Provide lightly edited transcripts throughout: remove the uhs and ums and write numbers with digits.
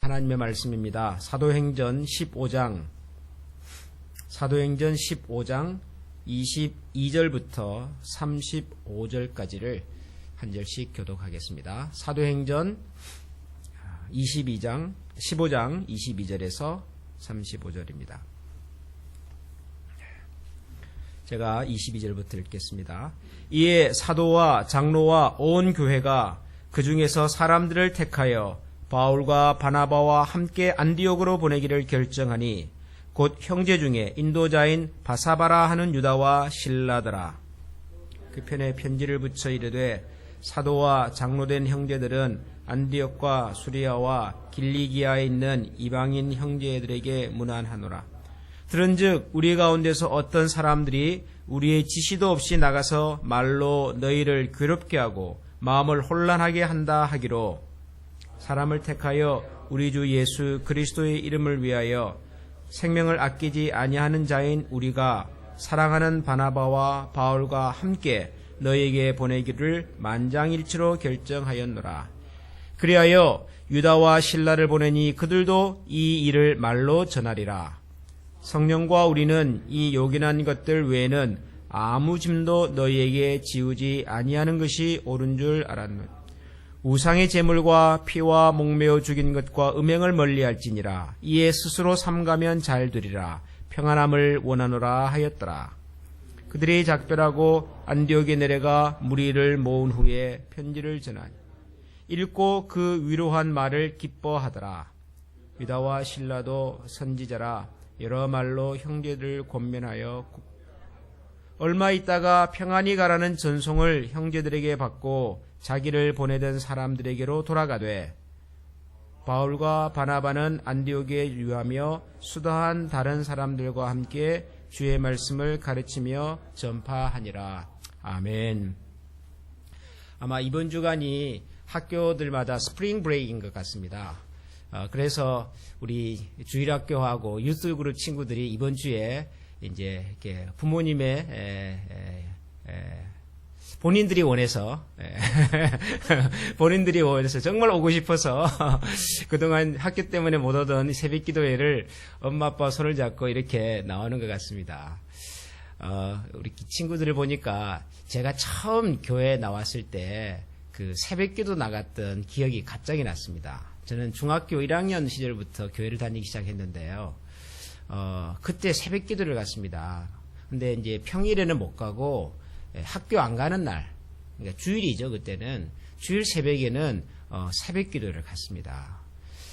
하나님의 말씀입니다. 사도행전 15장 22절부터 35절까지를 한 절씩 교독하겠습니다. 사도행전 15장 22절에서 35절입니다. 제가 22절부터 읽겠습니다. 이에 사도와 장로와 온 교회가 그 중에서 사람들을 택하여 바울과 바나바와 함께 안디옥으로 보내기를 결정하니 곧 형제 중에 인도자인 바사바라 하는 유다와 실라더라. 그 편에 편지를 붙여 이르되 사도와 장로된 형제들은 안디옥과 수리아와 길리기아에 있는 이방인 형제들에게 문안하노라. 들은즉 우리 가운데서 어떤 사람들이 우리의 지시도 없이 나가서 말로 너희를 괴롭게 하고 마음을 혼란하게 한다 하기로 사람을 택하여 우리 주 예수 그리스도의 이름을 위하여 생명을 아끼지 아니하는 자인 우리가 사랑하는 바나바와 바울과 함께 너희에게 보내기를 만장일치로 결정하였노라. 그리하여 유다와 실라를 보내니 그들도 이 일을 말로 전하리라. 성령과 우리는 이 요긴한 것들 외에는 아무 짐도 너희에게 지우지 아니하는 것이 옳은 줄 알았노라. 우상의 제물과 피와 목매어 죽인 것과 음행을 멀리할지니라. 이에 스스로 삼가면 잘 되리라. 평안함을 원하노라 하였더라. 그들이 작별하고 안디옥에 내려가 무리를 모은 후에 편지를 전하니 읽고 그 위로한 말을 기뻐하더라. 유다와 실라도 선지자라 여러 말로 형제들을 권면하여 얼마 있다가 평안히 가라는 전송을 형제들에게 받고 자기를 보내던 사람들에게로 돌아가되 바울과 바나바는 안디옥에 유하며 수다한 다른 사람들과 함께 주의 말씀을 가르치며 전파하니라. 아멘. 아마 이번 주간이 학교들마다 스프링 브레이크인 것 같습니다. 그래서 우리 주일학교하고 유스그룹 친구들이 이번 주에 이제 이렇게 부모님의 본인들이 원해서 정말 오고 싶어서 그동안 학교 때문에 못 오던 새벽 기도회를 엄마 아빠 손을 잡고 이렇게 나오는 것 같습니다. 우리 친구들을 보니까 제가 처음 교회에 나왔을 때 그 새벽 기도 나갔던 기억이 갑자기 났습니다. 저는 중학교 1학년 시절부터 교회를 다니기 시작했는데요. 그때 새벽 기도를 갔습니다. 근데 이제 평일에는 못 가고 학교 안 가는 날, 그러니까 주일이죠. 그때는 주일 새벽에는 새벽 기도를 갔습니다.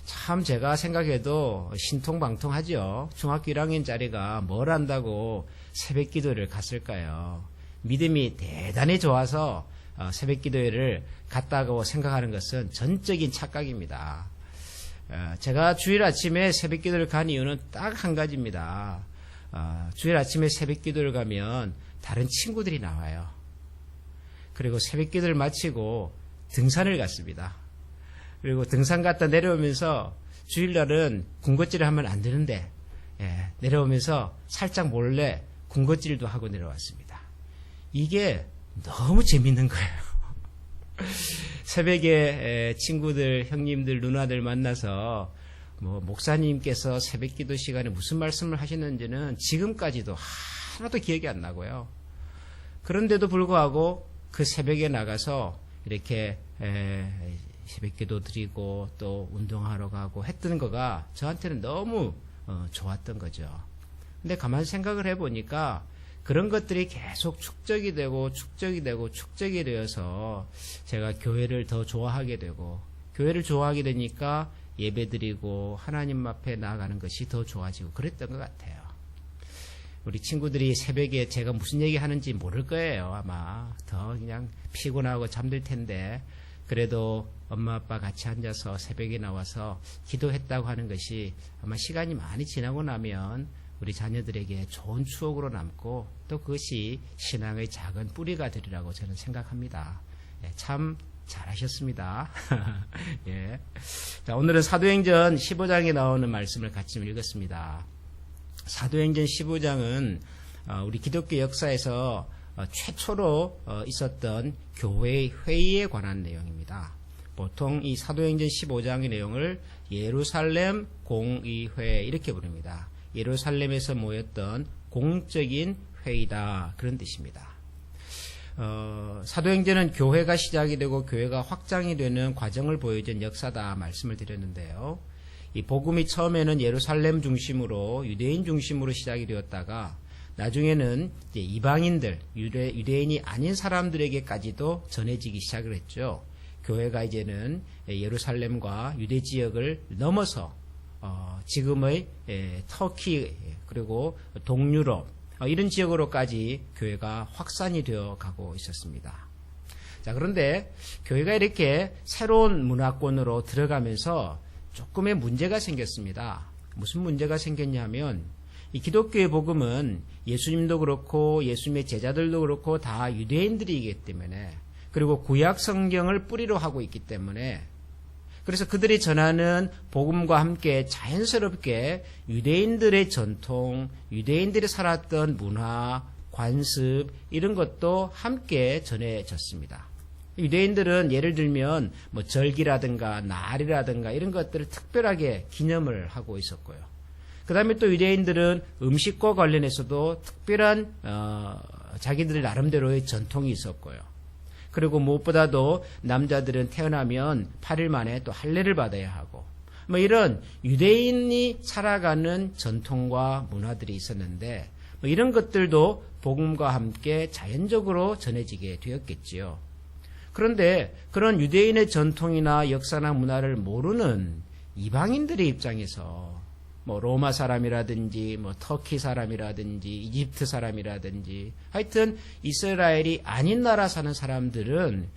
참 제가 생각해도 신통방통하죠. 중학교 1학년짜리가 뭘 안다고 새벽 기도를 갔을까요? 믿음이 대단히 좋아서 새벽 기도회를 갔다고 생각하는 것은 전적인 착각입니다. 제가 주일 아침에 새벽 기도를 간 이유는 딱 한 가지입니다. 주일 아침에 새벽 기도를 가면 다른 친구들이 나와요. 그리고 새벽 기도를 마치고 등산을 갔습니다. 그리고 등산 갔다 내려오면서 주일날은 군것질을 하면 안 되는데 내려오면서 살짝 몰래 군것질도 하고 내려왔습니다. 이게 너무 재밌는 거예요. 새벽에 친구들, 형님들, 누나들 만나서 목사님께서 새벽 기도 시간에 무슨 말씀을 하시는지는 지금까지도 하나도 기억이 안 나고요. 그런데도 불구하고 그 새벽에 나가서 이렇게 새벽 기도 드리고 또 운동하러 가고 했던 거가 저한테는 너무 좋았던 거죠. 근데 가만히 생각을 해보니까 그런 것들이 계속 축적이 되고 축적이 되어서 제가 교회를 더 좋아하게 되고 교회를 좋아하게 되니까 예배드리고 하나님 앞에 나아가는 것이 더 좋아지고 그랬던 것 같아요. 우리 친구들이 새벽에 제가 무슨 얘기 하는지 모를 거예요. 아마 더 그냥 피곤하고 잠들 텐데 그래도 엄마 아빠 같이 앉아서 새벽에 나와서 기도했다고 하는 것이 아마 시간이 많이 지나고 나면 우리 자녀들에게 좋은 추억으로 남고 또 그것이 신앙의 작은 뿌리가 되리라고 저는 생각합니다. 참 잘하셨습니다. 예. 자, 오늘은 사도행전 15장에 나오는 말씀을 같이 읽었습니다. 사도행전 15장은 우리 기독교 역사에서 최초로 있었던 교회의 회의에 관한 내용입니다. 보통 이 사도행전 15장의 내용을 예루살렘 공의회 이렇게 부릅니다. 예루살렘에서 모였던 공적인 회의다, 그런 뜻입니다. 사도행전은 교회가 시작이 되고 교회가 확장이 되는 과정을 보여준 역사다 말씀을 드렸는데요. 이 복음이 처음에는 예루살렘 중심으로 유대인 중심으로 시작이 되었다가 나중에는 이제 이방인들, 유대인이 아닌 사람들에게까지도 전해지기 시작을 했죠. 교회가 이제는 예루살렘과 유대 지역을 넘어서 지금의 터키 그리고 동유럽 이런 지역으로까지 교회가 확산이 되어 가고 있었습니다. 자, 그런데 교회가 이렇게 새로운 문화권으로 들어가면서 조금의 문제가 생겼습니다. 무슨 문제가 생겼냐면 이 기독교의 복음은 예수님도 그렇고 예수님의 제자들도 그렇고 다 유대인들이기 때문에, 그리고 구약 성경을 뿌리로 하고 있기 때문에, 그래서 그들이 전하는 복음과 함께 자연스럽게 유대인들의 전통, 유대인들이 살았던 문화, 관습 이런 것도 함께 전해졌습니다. 유대인들은 예를 들면 뭐 절기라든가 날이라든가 이런 것들을 특별하게 기념을 하고 있었고요. 그 다음에 또 유대인들은 음식과 관련해서도 특별한 자기들 나름대로의 전통이 있었고요. 그리고 무엇보다도 남자들은 태어나면 8일 만에 또 할례를 받아야 하고 뭐 이런 유대인이 살아가는 전통과 문화들이 있었는데 뭐 이런 것들도 복음과 함께 자연적으로 전해지게 되었겠지요. 그런데 그런 유대인의 전통이나 역사나 문화를 모르는 이방인들의 입장에서 뭐 로마 사람이라든지 뭐 터키 사람이라든지 이집트 사람이라든지 하여튼 이스라엘이 아닌 나라 사는 사람들은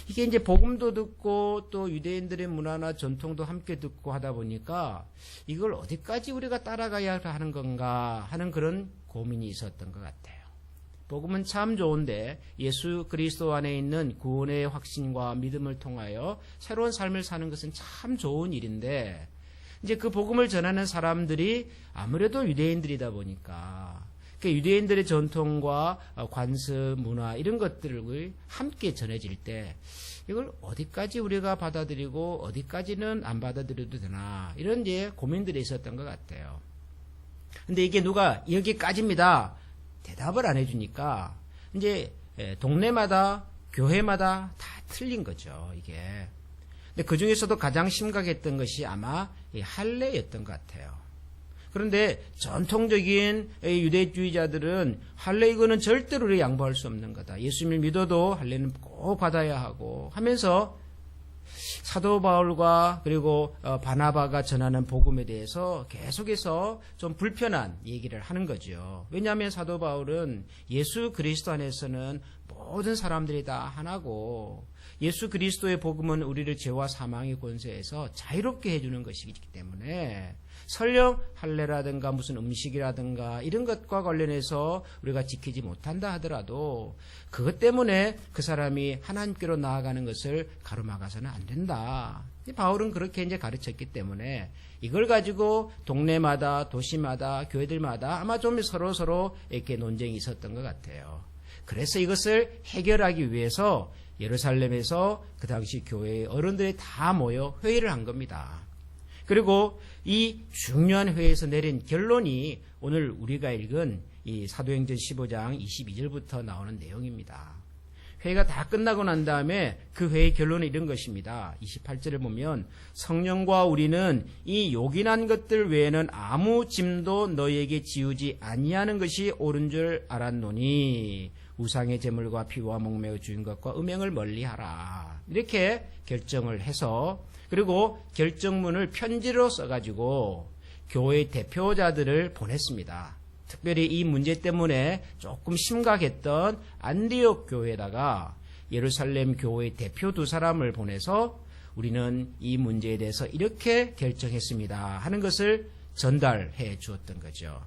이게 이제 복음도 듣고 또 유대인들의 문화나 전통도 함께 듣고 하다 보니까 이걸 어디까지 우리가 따라가야 하는 건가 하는 그런 고민이 있었던 것 같아요. 복음은 참 좋은데 예수 그리스도 안에 있는 구원의 확신과 믿음을 통하여 새로운 삶을 사는 것은 참 좋은 일인데 이제 그 복음을 전하는 사람들이 아무래도 유대인들이다 보니까 유대인들의 전통과 관습, 문화 이런 것들을 함께 전해질 때 이걸 어디까지 우리가 받아들이고 어디까지는 안 받아들여도 되나 이런 이제 고민들이 있었던 것 같아요. 근데 이게 누가 여기까지입니다 대답을 안 해주니까 이제 동네마다 교회마다 다 틀린 거죠, 이게. 근데 그 중에서도 가장 심각했던 것이 아마 이 할례였던 것 같아요. 그런데 전통적인 유대주의자들은 할례 이거는 절대로 우리 양보할 수 없는 거다. 예수님을 믿어도 할례는 꼭 받아야 하고 하면서 사도 바울과 그리고 바나바가 전하는 복음에 대해서 계속해서 좀 불편한 얘기를 하는 거죠. 왜냐하면 사도 바울은 예수 그리스도 안에서는 모든 사람들이 다 하나고 예수 그리스도의 복음은 우리를 죄와 사망의 권세에서 자유롭게 해주는 것이기 때문에 설령 할례라든가 무슨 음식이라든가 이런 것과 관련해서 우리가 지키지 못한다 하더라도 그것 때문에 그 사람이 하나님께로 나아가는 것을 가로막아서는 안 된다. 바울은 그렇게 이제 가르쳤기 때문에 이걸 가지고 동네마다 도시마다 교회들마다 아마 좀 서로 이렇게 논쟁이 있었던 것 같아요. 그래서 이것을 해결하기 위해서 예루살렘에서 그 당시 교회의 어른들이 다 모여 회의를 한 겁니다. 그리고 이 중요한 회의에서 내린 결론이 오늘 우리가 읽은 이 사도행전 15장 22절부터 나오는 내용입니다. 회의가 다 끝나고 난 다음에 그 회의 결론은 이런 것입니다. 28절을 보면 성령과 우리는 이 요긴한 것들 외에는 아무 짐도 너희에게 지우지 아니하는 것이 옳은 줄 알았노니 우상의 제물과 피와 목매어 주인 것과 음행을 멀리하라. 이렇게 결정을 해서 그리고 결정문을 편지로 써가지고 교회 대표자들을 보냈습니다. 특별히 이 문제 때문에 조금 심각했던 안디옥 교회에다가 예루살렘 교회 대표 2사람을 보내서 우리는 이 문제에 대해서 이렇게 결정했습니다 하는 것을 전달해 주었던 거죠.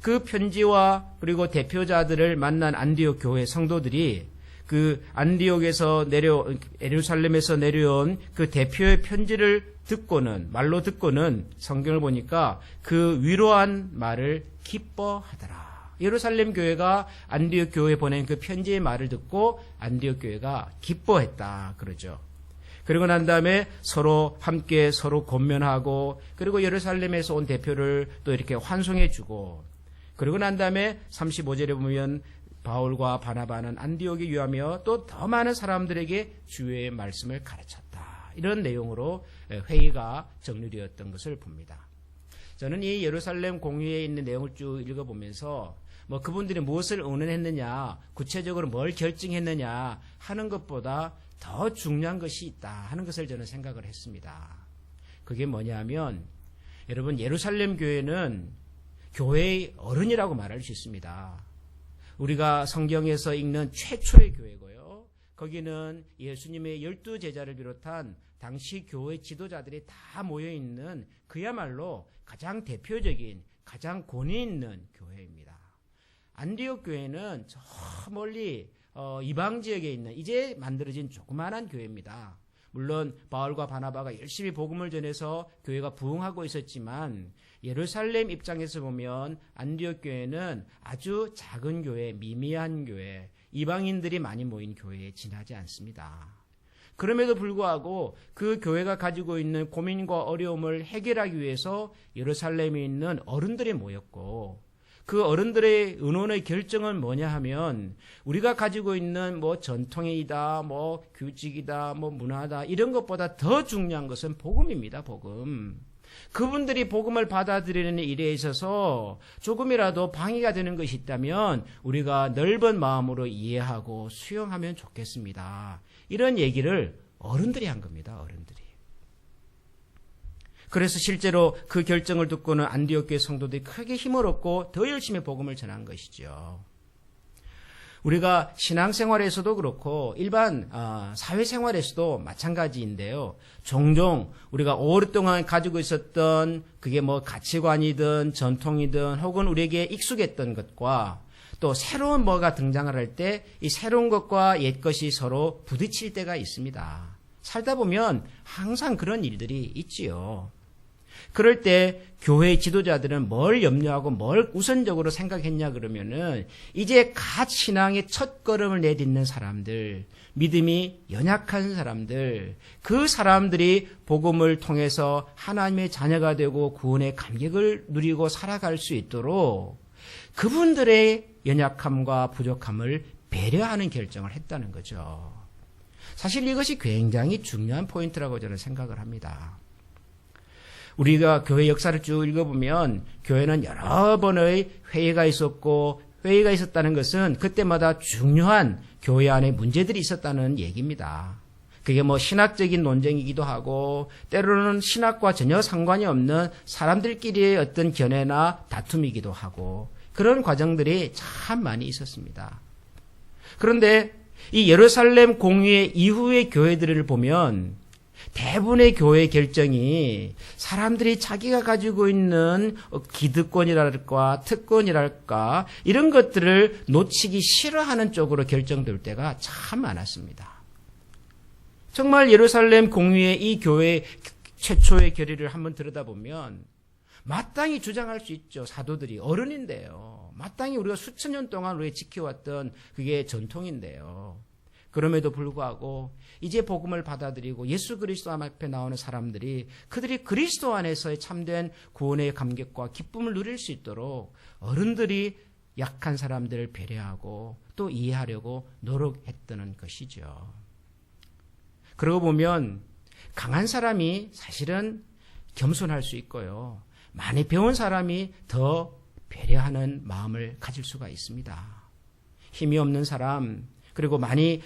그 편지와 그리고 대표자들을 만난 안디옥 교회 성도들이 그 안디옥에서 예루살렘에서 내려온 그 대표의 편지를 말로 듣고는 성경을 보니까 그 위로한 말을 기뻐하더라. 예루살렘 교회가 안디옥 교회에 보낸 그 편지의 말을 듣고 안디옥 교회가 기뻐했다 그러죠. 그리고 난 다음에 서로 함께 서로 권면하고 그리고 예루살렘에서 온 대표를 또 이렇게 환송해 주고 그리고 난 다음에 35절에 보면 바울과 바나바는 안디옥에 유하며 또 더 많은 사람들에게 주의 말씀을 가르쳤다. 이런 내용으로 회의가 정리되었던 것을 봅니다. 저는 이 예루살렘 공회에 있는 내용을 쭉 읽어보면서 그분들이 무엇을 의논했느냐, 구체적으로 뭘 결정했느냐 하는 것보다 더 중요한 것이 있다 하는 것을 저는 생각을 했습니다. 그게 뭐냐면 여러분 예루살렘 교회는 교회의 어른이라고 말할 수 있습니다. 우리가 성경에서 읽는 최초의 교회고요. 거기는 예수님의 12제자를 비롯한 당시 교회 지도자들이 다 모여있는 그야말로 가장 대표적인 가장 권위 있는 교회입니다. 안디옥 교회는 저 멀리 이방 지역에 있는 이제 만들어진 조그마한 교회입니다. 물론 바울과 바나바가 열심히 복음을 전해서 교회가 부흥하고 있었지만 예루살렘 입장에서 보면 안디옥 교회는 아주 작은 교회, 미미한 교회, 이방인들이 많이 모인 교회에 지나지 않습니다. 그럼에도 불구하고 그 교회가 가지고 있는 고민과 어려움을 해결하기 위해서 예루살렘에 있는 어른들이 모였고 그 어른들의 의논의 결정은 뭐냐 하면 우리가 가지고 있는 전통이다, 규칙이다, 문화다 이런 것보다 더 중요한 것은 복음입니다. 복음. 그분들이 복음을 받아들이는 일에 있어서 조금이라도 방해가 되는 것이 있다면 우리가 넓은 마음으로 이해하고 수용하면 좋겠습니다. 이런 얘기를 어른들이 한 겁니다. 어른들이. 그래서 실제로 그 결정을 듣고는 안디옥 교회 성도들이 크게 힘을 얻고 더 열심히 복음을 전한 것이죠. 우리가 신앙생활에서도 그렇고 일반 사회생활에서도 마찬가지인데요. 종종 우리가 오랫동안 가지고 있었던 그게 가치관이든 전통이든 혹은 우리에게 익숙했던 것과 또 새로운 뭐가 등장을 할 때 이 새로운 것과 옛 것이 서로 부딪힐 때가 있습니다. 살다 보면 항상 그런 일들이 있지요. 그럴 때 교회 지도자들은 뭘 염려하고 뭘 우선적으로 생각했냐 그러면은 이제 갓 신앙의 첫 걸음을 내딛는 사람들, 믿음이 연약한 사람들, 그 사람들이 복음을 통해서 하나님의 자녀가 되고 구원의 감격을 누리고 살아갈 수 있도록 그분들의 연약함과 부족함을 배려하는 결정을 했다는 거죠. 사실 이것이 굉장히 중요한 포인트라고 저는 생각을 합니다. 우리가 교회 역사를 쭉 읽어보면 교회는 여러 번의 회의가 있었고 회의가 있었다는 것은 그때마다 중요한 교회 안에 문제들이 있었다는 얘기입니다. 그게 신학적인 논쟁이기도 하고 때로는 신학과 전혀 상관이 없는 사람들끼리의 어떤 견해나 다툼이기도 하고 그런 과정들이 참 많이 있었습니다. 그런데 이 예루살렘 공의회 이후의 교회들을 보면 대부분의 교회 결정이 사람들이 자기가 가지고 있는 기득권이랄까 특권이랄까 이런 것들을 놓치기 싫어하는 쪽으로 결정될 때가 참 많았습니다. 정말 예루살렘 공의회 이 교회 최초의 결의를 한번 들여다보면 마땅히 주장할 수 있죠. 사도들이 어른인데요. 마땅히 우리가 수천 년 동안 우리가 지켜왔던 그게 전통인데요. 그럼에도 불구하고 이제 복음을 받아들이고 예수 그리스도 앞에 나오는 사람들이 그들이 그리스도 안에서의 참된 구원의 감격과 기쁨을 누릴 수 있도록 어른들이 약한 사람들을 배려하고 또 이해하려고 노력했다는 것이죠. 그러고 보면 강한 사람이 사실은 겸손할 수 있고요. 많이 배운 사람이 더 배려하는 마음을 가질 수가 있습니다. 힘이 없는 사람, 그리고 많이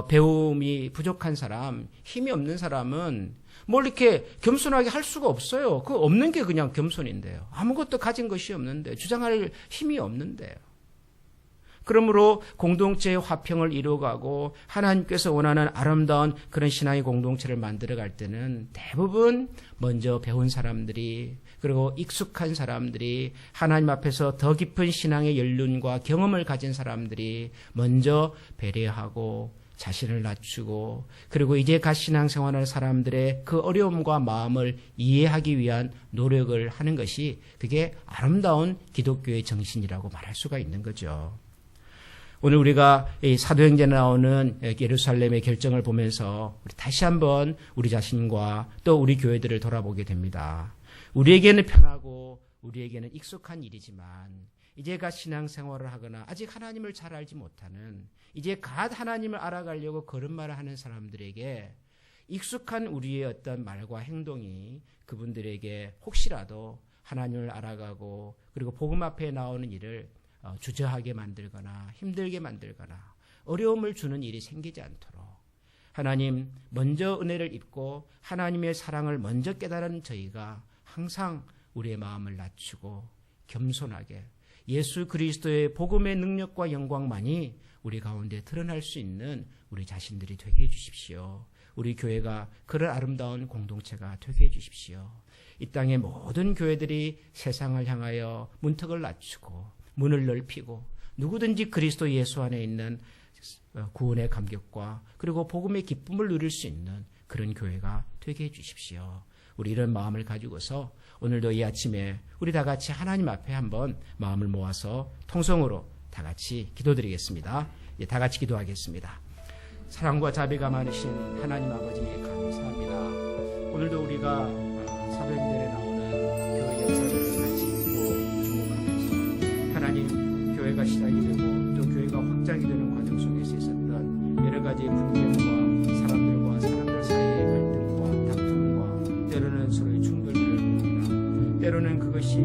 배움이 부족한 사람, 힘이 없는 사람은 뭘 이렇게 겸손하게 할 수가 없어요. 그 없는 게 그냥 겸손인데요. 아무것도 가진 것이 없는데, 주장할 힘이 없는데요. 그러므로 공동체의 화평을 이루어가고 하나님께서 원하는 아름다운 그런 신앙의 공동체를 만들어갈 때는 대부분 먼저 배운 사람들이 그리고 익숙한 사람들이 하나님 앞에서 더 깊은 신앙의 연륜과 경험을 가진 사람들이 먼저 배려하고 자신을 낮추고 그리고 이제 갓 신앙생활하는 사람들의 그 어려움과 마음을 이해하기 위한 노력을 하는 것이 그게 아름다운 기독교의 정신이라고 말할 수가 있는 거죠. 오늘 우리가 이 사도행전에 나오는 예루살렘의 결정을 보면서 우리 다시 한번 우리 자신과 또 우리 교회들을 돌아보게 됩니다. 우리에게는 편하고 우리에게는 익숙한 일이지만 이제가 신앙생활을 하거나 아직 하나님을 잘 알지 못하는 이제 갓 하나님을 알아가려고 걸음마를 하는 사람들에게 익숙한 우리의 어떤 말과 행동이 그분들에게 혹시라도 하나님을 알아가고 그리고 복음 앞에 나오는 일을 주저하게 만들거나 힘들게 만들거나 어려움을 주는 일이 생기지 않도록 하나님 먼저 은혜를 입고 하나님의 사랑을 먼저 깨달은 저희가 항상 우리의 마음을 낮추고 겸손하게 예수 그리스도의 복음의 능력과 영광만이 우리 가운데 드러날 수 있는 우리 자신들이 되게 해주십시오. 우리 교회가 그런 아름다운 공동체가 되게 해주십시오. 이 땅의 모든 교회들이 세상을 향하여 문턱을 낮추고 문을 넓히고 누구든지 그리스도 예수 안에 있는 구원의 감격과 그리고 복음의 기쁨을 누릴 수 있는 그런 교회가 되게 해주십시오. 우리 이런 마음을 가지고서 오늘도 이 아침에 우리 다 같이 하나님 앞에 한번 마음을 모아서 통성으로 다 같이 기도드리겠습니다. 다 같이 기도하겠습니다. 사랑과 자비가 많으신 하나님 아버지에 감사합니다. 오늘도 우리가 사도행전에 나오는 교회 역사를 같이 보고 주목하면서 하나님 교회가 시작이 되고 또 교회가 확장이 되는 과정 속에서 있었던 여러 가지의 분쟁과 사람들과 사람들 사이의 갈등과 다툼과 때로는 서로의 충돌들을 봅니다. 때로는 그것이